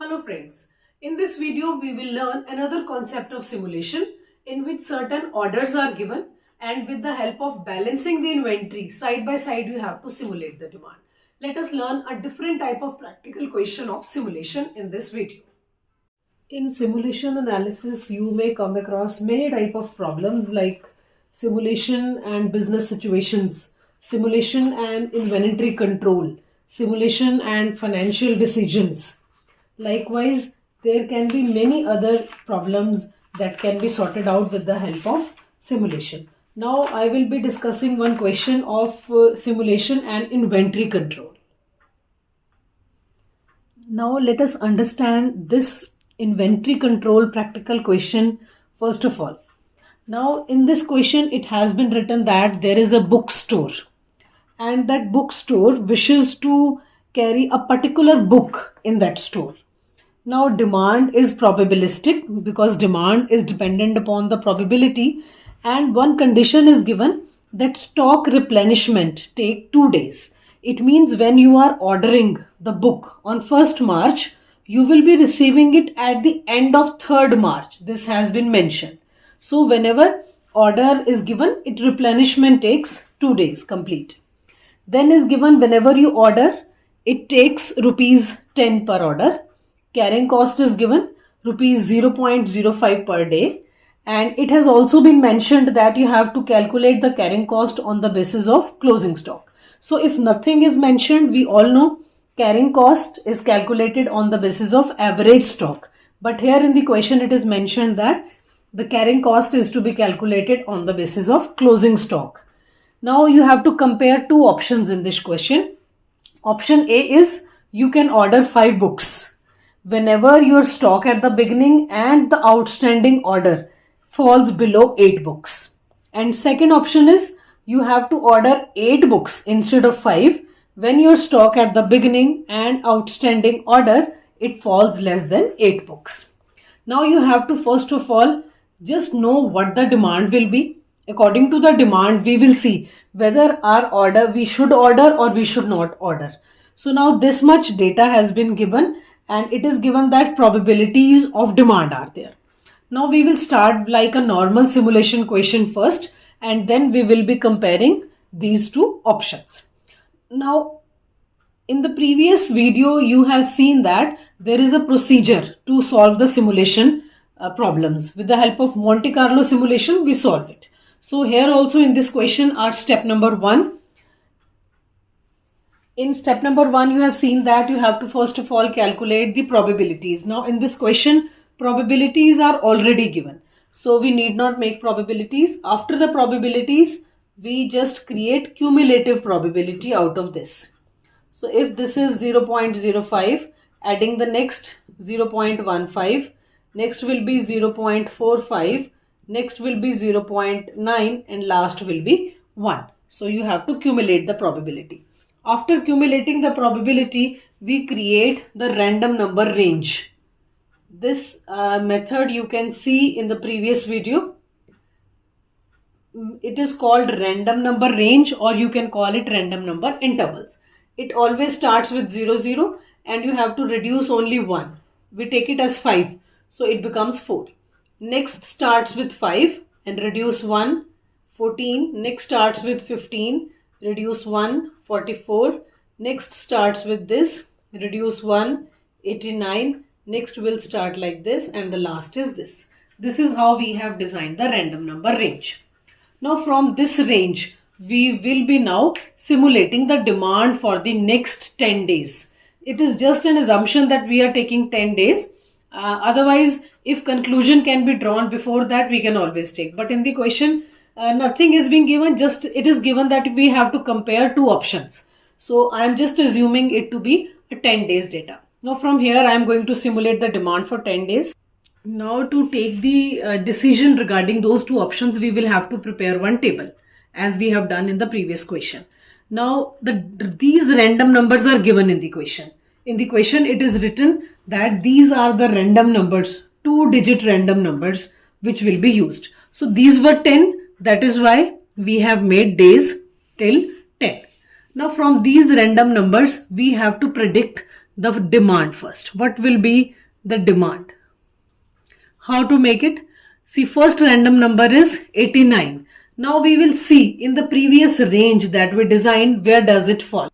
Hello friends, in this video we will learn another concept of simulation in which certain orders are given and with the help of balancing the inventory side by side you have to simulate the demand. Let us learn a different type of practical question of simulation in this video. In simulation analysis you may come across many type of problems like simulation and business situations, simulation and inventory control, simulation and financial decisions. Likewise, there can be many other problems that can be sorted out with the help of simulation. Now, I will be discussing one question of simulation and inventory control. Now, let us understand this inventory control practical question first of all. Now, in this question, it has been written that there is a bookstore and that bookstore wishes to carry a particular book in that store. Now demand is probabilistic because demand is dependent upon the probability, and one condition is given that stock replenishment take 2 days. It means when you are ordering the book on 1st March, you will be receiving it at the end of 3rd March. This has been mentioned. So whenever order is given, it replenishment takes 2 days complete. Then is given whenever you order, it takes rupees 10 per order. Carrying cost is given rupees 0.05 per day, and it has also been mentioned that you have to calculate the carrying cost on the basis of closing stock. So if nothing is mentioned, we all know carrying cost is calculated on the basis of average stock. But here in the question it is mentioned that the carrying cost is to be calculated on the basis of closing stock. Now you have to compare two options in this question. Option A is you can order 5 books. Whenever your stock at the beginning and the outstanding order falls below 8 books. And second option is you have to order 8 books instead of 5 when your stock at the beginning and outstanding order it falls less than 8 books. Now you have to first of all just know what the demand will be. According to the demand we will see whether our order we should order or we should not order. So now this much data has been given and it is given that probabilities of demand are there. Now we will start like a normal simulation question first and then we will be comparing these two options. Now in the previous video you have seen that there is a procedure to solve the simulation problems. With the help of Monte Carlo simulation we solve it. So here also in this question our step number 1. In step number 1, you have seen that you have to first of all calculate the probabilities. Now in this question, probabilities are already given. So we need not make probabilities. After the probabilities, we just create cumulative probability out of this. So if this is 0.05, adding the next 0.15, next will be 0.45, next will be 0.9 and last will be 1. So you have to cumulate the probability. After cumulating the probability, we create the random number range. This method you can see in the previous video. It is called random number range or you can call it random number intervals. It always starts with 0, 0 and you have to reduce only 1. We take it as 5. So it becomes 4. Next starts with 5 and reduce 1, 14. Next starts with 15. Reduce 1, 44. Next starts with this, reduce 1, 89. Next will start like this and the last is this. This is how we have designed the random number range. Now from this range, we will be now simulating the demand for the next 10 days. It is just an assumption that we are taking 10 days. Otherwise, if conclusion can be drawn before that, we can always take. But in the question, nothing is being given, just it is given that we have to compare two options. So I am just assuming it to be a 10 days data. Now from here I am going to simulate the demand for 10 days. Now to take the decision regarding those two options, we will have to prepare one table as we have done in the previous question. Now these random numbers are given in the question. In the question it is written that these are the random numbers, 2-digit random numbers which will be used. So these were 10. That is why we have made days till 10. Now from these random numbers, we have to predict the demand first. What will be the demand? How to make it? See, first random number is 89. Now we will see in the previous range that we designed, where does it fall?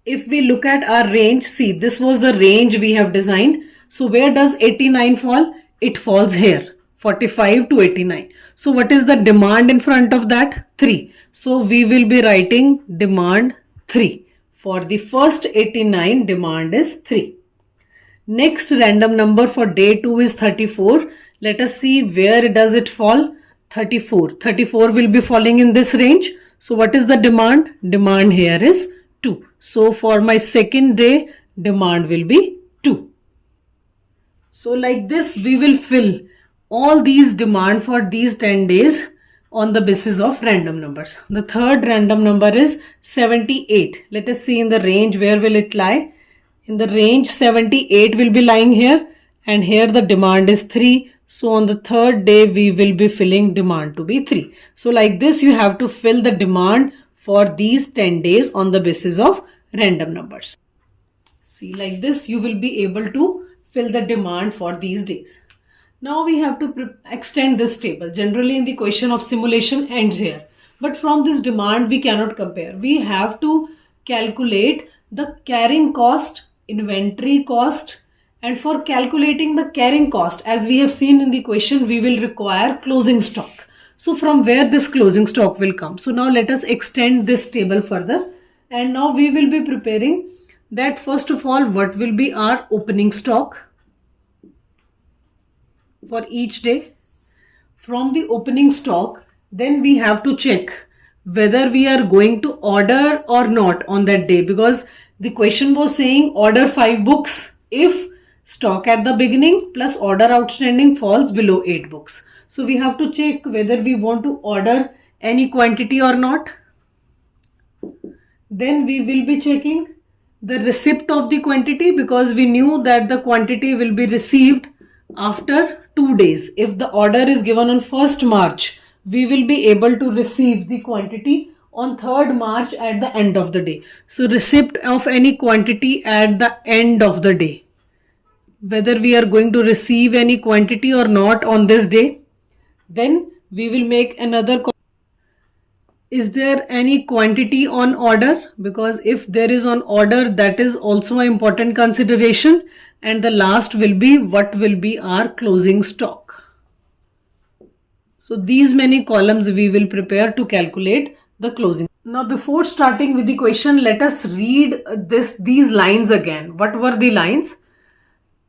If we look at our range, see, this was the range we have designed. So where does 89 fall? It falls here, 45 to 89. So what is the demand in front of that? 3. So we will be writing demand 3. For the first 89, demand is 3. Next random number for day 2 is 34. Let us see where does it fall. 34. 34 will be falling in this range. So what is the demand? Demand here is 2. So for my second day, demand will be 2. So like this, we will fill all these demand for these 10 days on the basis of random numbers. The third random number is 78. Let us see in the range where will it lie. In the range 78 will be lying here, and here the demand is 3. So on the third day we will be filling demand to be 3. So like this you have to fill the demand for these 10 days on the basis of random numbers. See, like this you will be able to fill the demand for these days. Now we have to extend this table. Generally in the question of simulation ends here. But from this demand we cannot compare. We have to calculate the carrying cost, inventory cost, and for calculating the carrying cost, as we have seen in the question, we will require closing stock. So from where this closing stock will come? So now let us extend this table further, and now we will be preparing that. First of all, what will be our opening stock for each day? From the opening stock, then we have to check whether we are going to order or not on that day, because the question was saying order 5 books if stock at the beginning plus order outstanding falls below 8 books. So we have to check whether we want to order any quantity or not. Then we will be checking the receipt of the quantity, because we knew that the quantity will be received after 2 days. If the order is given on 1st March, we will be able to receive the quantity on 3rd March at the end of the day. So receipt of any quantity at the end of the day, whether we are going to receive any quantity or not on this day. Then we will make another. Is there any quantity on order? Because if there is on order, that is also an important consideration. And the last will be what will be our closing stock. So these many columns we will prepare to calculate the closing. Now before starting with the question, let us read these lines again. What were the lines?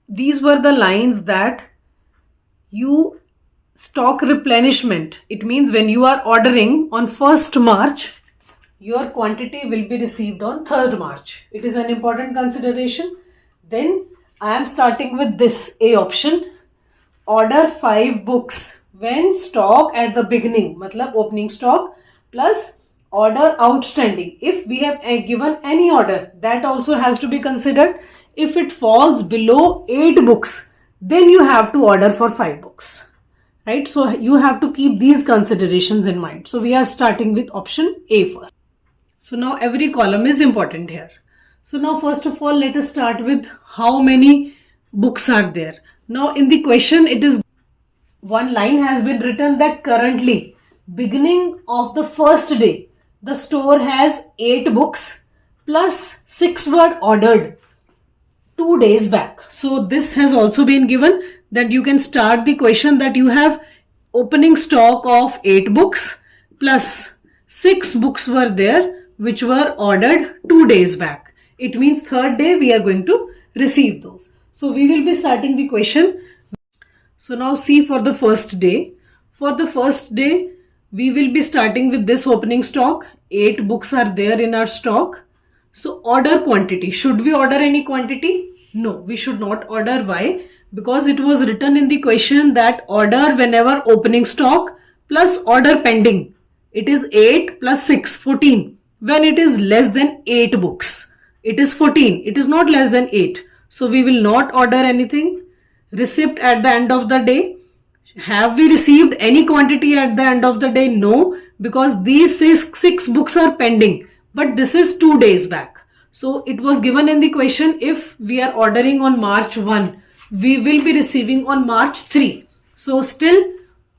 These were the lines that you stock replenishment. It means when you are ordering on 1st March, your quantity will be received on 3rd March. It is an important consideration. Then I am starting with this A option. Order 5 books when stock at the beginning, matlab opening stock, plus order outstanding. If we have given any order, that also has to be considered. If it falls below 8 books, then you have to order for 5 books. Right? So you have to keep these considerations in mind. So we are starting with option A first. So now every column is important here. So now first of all, let us start with how many books are there. Now in the question, it is one line has been written that currently, beginning of the first day, the store has 8 books plus 6 were ordered 2 days back. So this has also been given, that you can start the question that you have opening stock of 8 books plus 6 books were there which were ordered 2 days back. It means 3rd day we are going to receive those. So we will be starting the question. So now see for the first day. For the first day, we will be starting with this opening stock. 8 books are there in our stock. So order quantity. Should we order any quantity? No, we should not order. Why? Because it was written in the question that order whenever opening stock plus order pending. It is 8 plus 6, 14. When it is less than 8 books, it is 14. It is not less than 8. So we will not order anything. Receipt at the end of the day. Have we received any quantity at the end of the day? No, because these 6 books are pending. But this is 2 days back. So it was given in the question, if we are ordering on March 1, we will be receiving on March 3. So still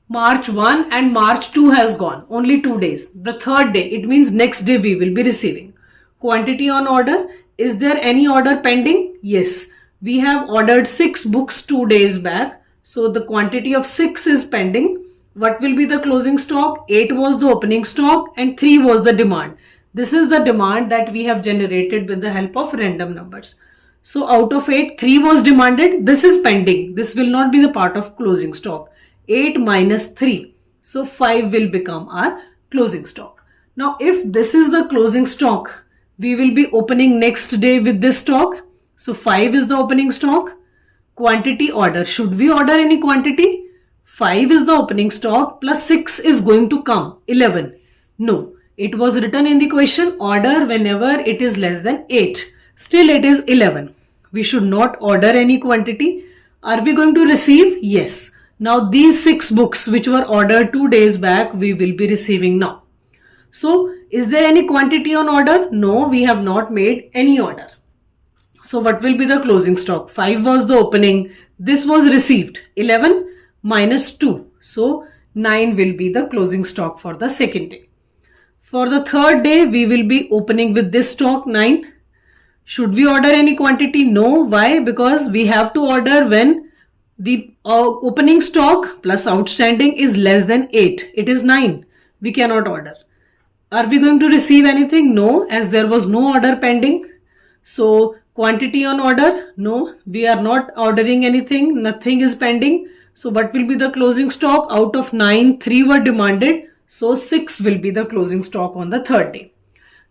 March 1 and March 2 has gone, only 2 days. The third day, it means next day we will be receiving. Quantity on order, is there any order pending? Yes, we have ordered 6 books 2 days back. So the quantity of 6 is pending. What will be the closing stock? 8 was the opening stock and 3 was the demand. This is the demand that we have generated with the help of random numbers. So out of 8, 3 was demanded. This is pending. This will not be the part of closing stock. 8 minus 3. So 5 will become our closing stock. Now if this is the closing stock, we will be opening next day with this stock. So 5 is the opening stock. Quantity order. Should we order any quantity? 5 is the opening stock plus 6 is going to come. 11. No. It was written in the question, order whenever it is less than 8. Still it is 11. We should not order any quantity. Are we going to receive? Yes. Now these 6 books which were ordered 2 days back, we will be receiving now. So is there any quantity on order? No, we have not made any order. So what will be the closing stock? 5 was the opening. This was received. 11 minus 2. So 9 will be the closing stock for the second day. For the third day, we will be opening with this stock 9. Should we order any quantity? No. Why? Because we have to order when the opening stock plus outstanding is less than 8. It is 9. We cannot order. Are we going to receive anything? No, as there was no order pending. So quantity on order? No, we are not ordering anything. Nothing is pending. So what will be the closing stock? Out of 9, 3 were demanded. So 6 will be the closing stock on the third day.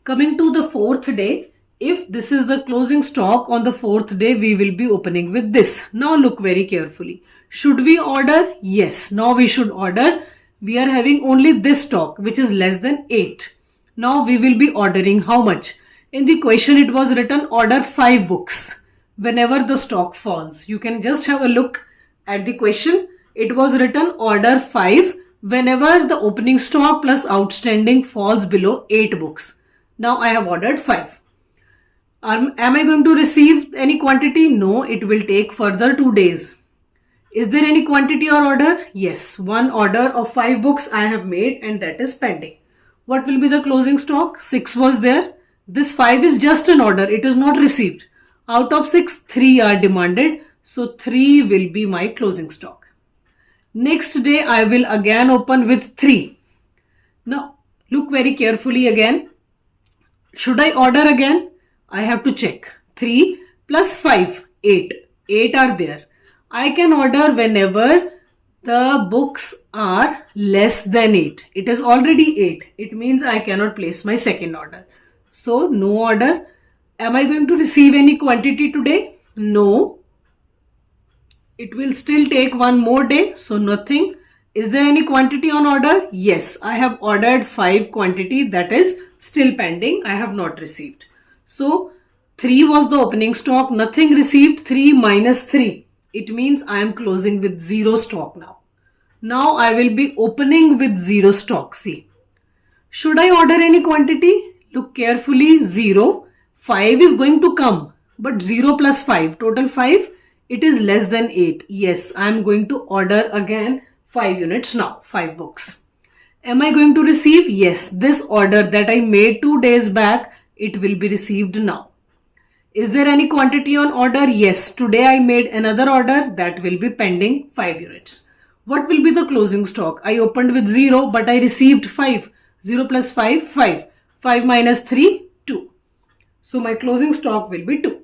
Coming to the fourth day, if this is the closing stock on the fourth day, we will be opening with this. Now look very carefully. Should we order? Yes. Now we should order. We are having only this stock which is less than 8. Now we will be ordering how much? In the question it was written order 5 books whenever the stock falls. You can just have a look at the question. It was written order 5 whenever the opening stock plus outstanding falls below 8 books. Now I have ordered 5. Am I going to receive any quantity? No, it will take further 2 days. Is there any quantity or order? Yes, one order of 5 books I have made and that is pending. What will be the closing stock? 6 was there. This 5 is just an order. It is not received. Out of 6, 3 are demanded. So 3 will be my closing stock. Next day I will again open with 3. Now look very carefully again. Should I order again? I have to check. 3 plus 5, 8. 8 are there. I can order whenever the books are less than 8. It is already 8. It means I cannot place my second order. So no order. Am I going to receive any quantity today? No. It will still take one more day. So nothing. Is there any quantity on order? Yes. I have ordered 5 quantity that is still pending. I have not received. So 3 was the opening stock. Nothing received. 3 minus 3. It means I am closing with 0 stock now. Now I will be opening with 0 stock. See. Should I order any quantity? Look carefully. 0. 5 is going to come. But 0 plus 5. Total 5. It is less than 8. Yes, I am going to order again 5 units now. 5 books. Am I going to receive? Yes. This order that I made 2 days back, it will be received now. Is there any quantity on order? Yes. Today I made another order that will be pending 5 units. What will be the closing stock? I opened with 0 but I received 5. 0 plus 5, 5. 5 minus 3, 2. So my closing stock will be 2.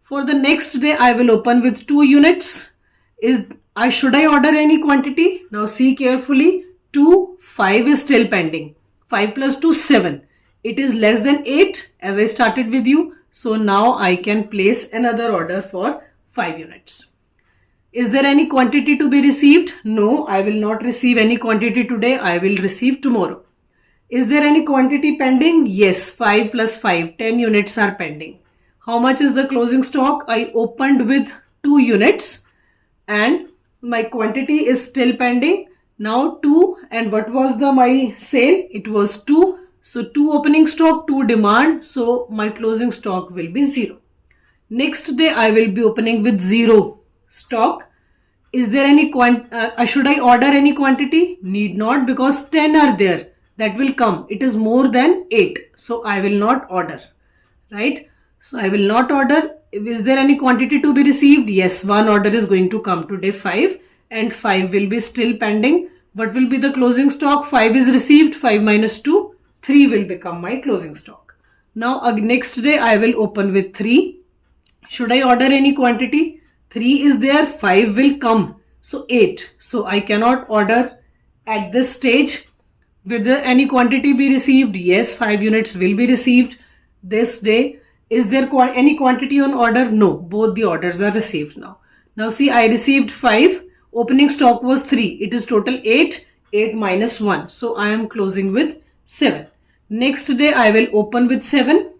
For the next day I will open with 2 units. Should I order any quantity? Now see carefully. 2, 5 is still pending. 5 plus 2, 7. It is less than 8 as I started with you. So now I can place another order for 5 units. Is there any quantity to be received? No, I will not receive any quantity today. I will receive tomorrow. Is there any quantity pending? Yes, 5 plus 5, 10 units are pending. How much is the closing stock? I opened with 2 units and my quantity is still pending. Now 2, and what was my sale? It was 2. So 2 opening stock, 2 demand. So my closing stock will be 0. Next day I will be opening with 0 stock. Is there any should I order any quantity? Need not, because 10 are there. That will come. It is more than 8. So I will not order. Right? So I will not order. Is there any quantity to be received? Yes, one order is going to come today, 5, and 5 will be still pending. What will be the closing stock? 5 is received, 5 minus 2, 3 will become my closing stock. Now next day I will open with 3. Should I order any quantity? 3 is there, 5 will come. So 8. So I cannot order at this stage. Will there any quantity be received? Yes, 5 units will be received this day. Is there any quantity on order? No, both the orders are received now. Now see, I received 5. Opening stock was 3. It is total 8. 8 minus 1. So I am closing with 7. Next day I will open with 7.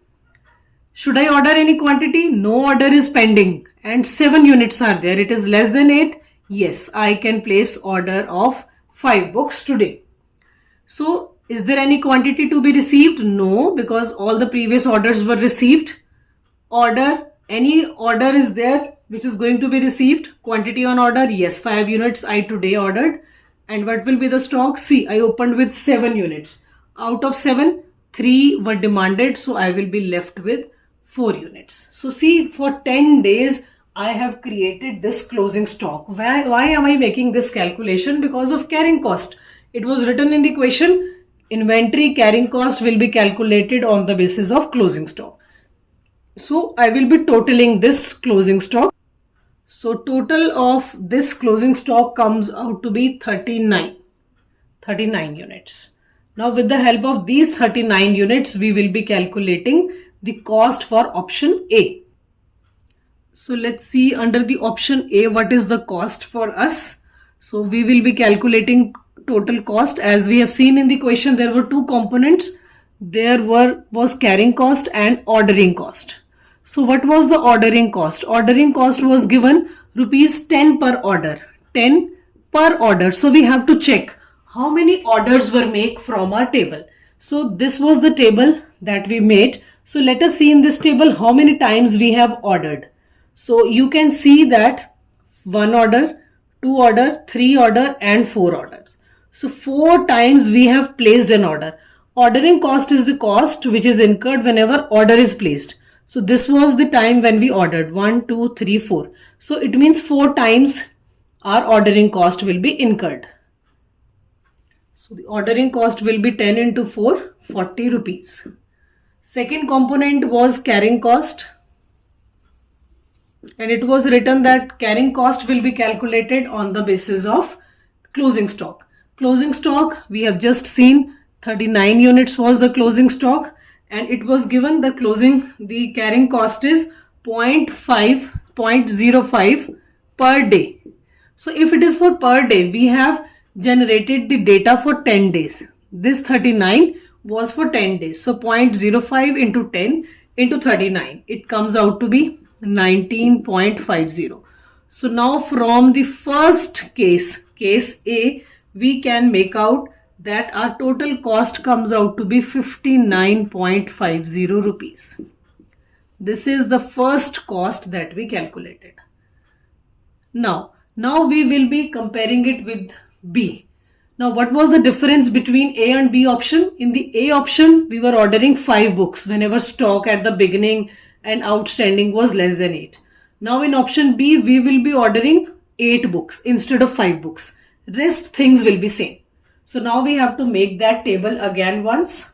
Should I order any quantity? No order is pending and 7 units are there. It is less than 8. Yes, I can place order of 5 books today. So is there any quantity to be received? No, because all the previous orders were received. Any order is there which is going to be received. Quantity on order? Yes, 5 units I today ordered. And what will be the stock? See, I opened with 7 units. Out of 7, 3 were demanded. So I will be left with 4 units. So see, for 10 days, I have created this closing stock. Why am I making this calculation? Because of carrying cost. It was written in the question, inventory carrying cost will be calculated on the basis of closing stock. So I will be totaling this closing stock. So total of this closing stock comes out to be 39 units. Now with the help of these 39 units, we will be calculating the cost for option A. So let's see under the option A, what is the cost for us. So we will be calculating total cost. As we have seen in the question, there were 2 components. There was carrying cost and ordering cost. So what was the ordering cost? Ordering cost was given rupees 10 per order. 10 per order. So we have to check how many orders were made from our table. So this was the table that we made. So let us see in this table how many times we have ordered. So you can see that 1 order, 2 order, 3 order and 4 orders. So 4 times we have placed an order. Ordering cost is the cost which is incurred whenever order is placed. So this was the time when we ordered 1, 2, 3, 4. So it means 4 times our ordering cost will be incurred. So the ordering cost will be 10 into 4, 40 rupees. Second component was carrying cost. And it was written that carrying cost will be calculated on the basis of closing stock. Closing stock, we have just seen 39 units was the closing stock. And it was given the carrying cost is 0.05 per day. So if it is for per day, we have generated the data for 10 days. This 39 was for 10 days. So 0.05 into 10 into 39. It comes out to be 19.50. So now from the first case A, we can make out that our total cost comes out to be 59.50 rupees. This is the first cost that we calculated. Now we will be comparing it with B. Now what was the difference between A and B option? In the A option, we were ordering 5 books whenever stock at the beginning and outstanding was less than 8. Now in option B, we will be ordering 8 books instead of 5 books. Rest things will be same. So now we have to make that table again once.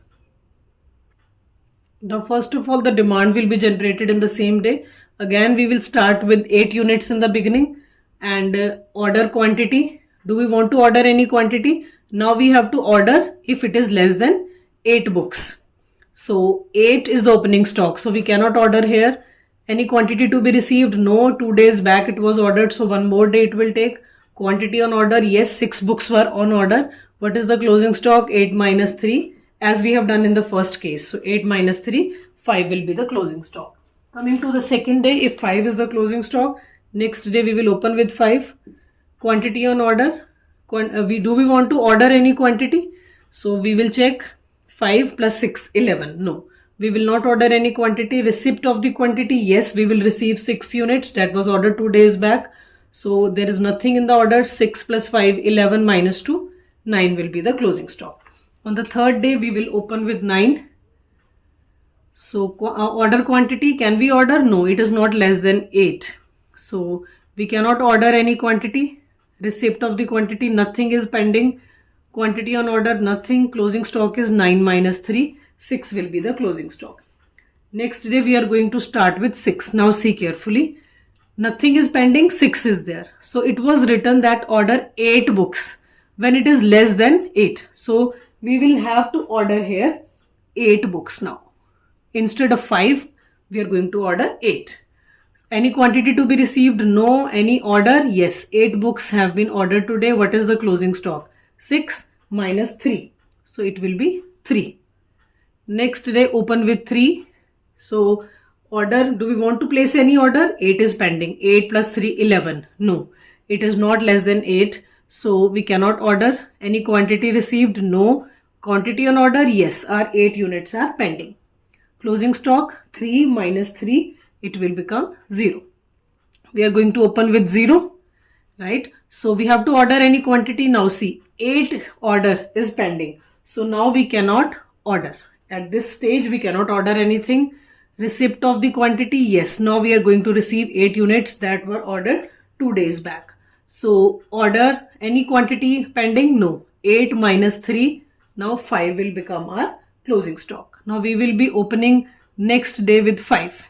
Now first of all, the demand will be generated in the same day. Again, we will start with 8 units in the beginning and order quantity. Do we want to order any quantity? Now we have to order if it is less than 8 books. So 8 is the opening stock. So we cannot order here. Any quantity to be received? No, 2 days back it was ordered. So 1 more day it will take. Quantity on order? Yes, 6 books were on order. What is the closing stock? 8 minus 3, as we have done in the first case. So 8 minus 3, 5 will be the closing stock. Coming to the second day, if 5 is the closing stock, next day we will open with 5. Quantity on order. Do we want to order any quantity? So we will check. 5 plus 6, 11. No, we will not order any quantity. Receipt of the quantity, yes, we will receive 6 units. That was ordered 2 days back. So there is nothing in the order. 6 plus 5, 11 minus 2, 9 will be the closing stock. On the third day, we will open with 9. So order quantity, can we order? No, it is not less than 8. So we cannot order any quantity. Receipt of the quantity, nothing is pending. Quantity on order, nothing. Closing stock is 9 minus 3. 6 will be the closing stock. Next day we are going to start with 6. Now see carefully. Nothing is pending, 6 is there. So it was written that order 8 books when it is less than 8. So we will have to order here 8 books now. Instead of 5, we are going to order 8. Any quantity to be received? No. Any order? Yes. 8 books have been ordered today. What is the closing stock? 6 minus 3. So it will be 3. Next day open with 3. So order, do we want to place any order? 8 is pending. 8 plus 3, 11. No, it is not less than 8. So we cannot order. Any quantity received? No. Quantity on order? Yes, our 8 units are pending. Closing stock 3 minus 3, it will become 0. We are going to open with 0, right? So we have to order any quantity. Now see, 8 order is pending. So now we cannot order. At this stage, we cannot order anything. Receipt of the quantity, yes. Now we are going to receive 8 units that were ordered 2 days back. So order any quantity pending? No. 8 minus 3, now 5 will become our closing stock. Now we will be opening next day with 5.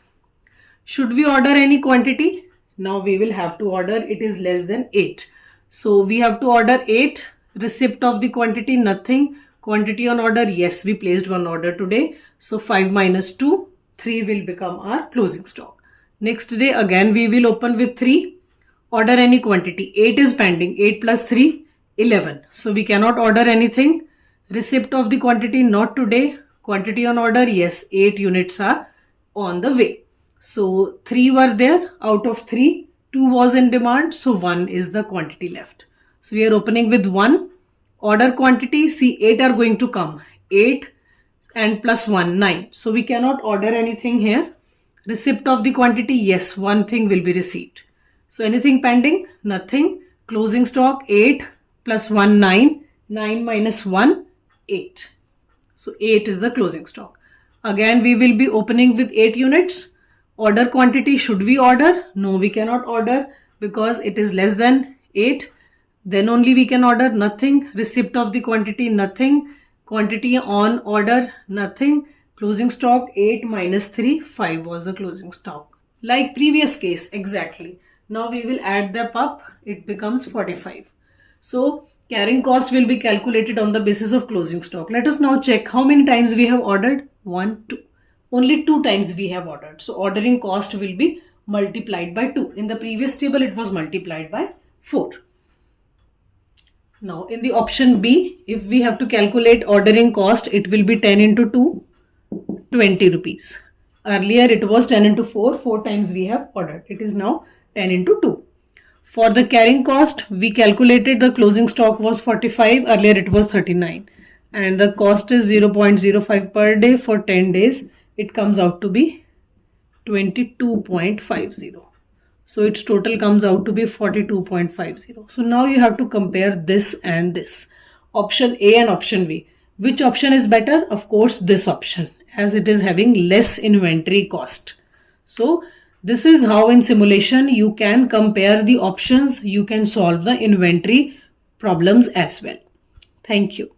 Should we order any quantity? Now we will have to order, it is less than 8. So we have to order 8. Receipt of the quantity, nothing. Quantity on order, yes, we placed one order today. So 5 minus 2, 3 will become our closing stock. Next day again we will open with 3. Order any quantity. 8 is pending. 8 plus 3, 11. So we cannot order anything. Receipt of the quantity, not today. Quantity on order, yes, 8 units are on the way. So 3 were there. Out of 3, 2 was in demand. So 1 is the quantity left. So we are opening with 1. Order quantity, see 8 are going to come. 8 and plus 1, 9. So we cannot order anything here. Receipt of the quantity, yes, one thing will be received. So anything pending? Nothing. Closing stock 8 plus 1, 9. 9 minus 1, 8. So 8 is the closing stock. Again we will be opening with 8 units. Order quantity, should we order? No, we cannot order because it is less than 8. Then only we can order, nothing. Receipt of the quantity, nothing. Quantity on order, nothing. Closing stock 8 minus 3, 5 was the closing stock. Like previous case, exactly. Now we will add them up, it becomes 45. So carrying cost will be calculated on the basis of closing stock. Let us now check how many times we have ordered. 1, 2. Only 2 times we have ordered. So ordering cost will be multiplied by 2. In the previous table, it was multiplied by 4. Now in the option B, if we have to calculate ordering cost, it will be 10 into 2, 20 rupees. Earlier it was 10 into 4, 4 times we have ordered. It is now 10 into 2. For the carrying cost, we calculated the closing stock was 45, earlier it was 39. And the cost is 0.05 per day for 10 days. It comes out to be 22.50. So its total comes out to be 42.50. So now you have to compare this and this. Option A and option B. Which option is better? Of course, this option, as it is having less inventory cost. So this is how in simulation you can compare the options, you can solve the inventory problems as well. Thank you.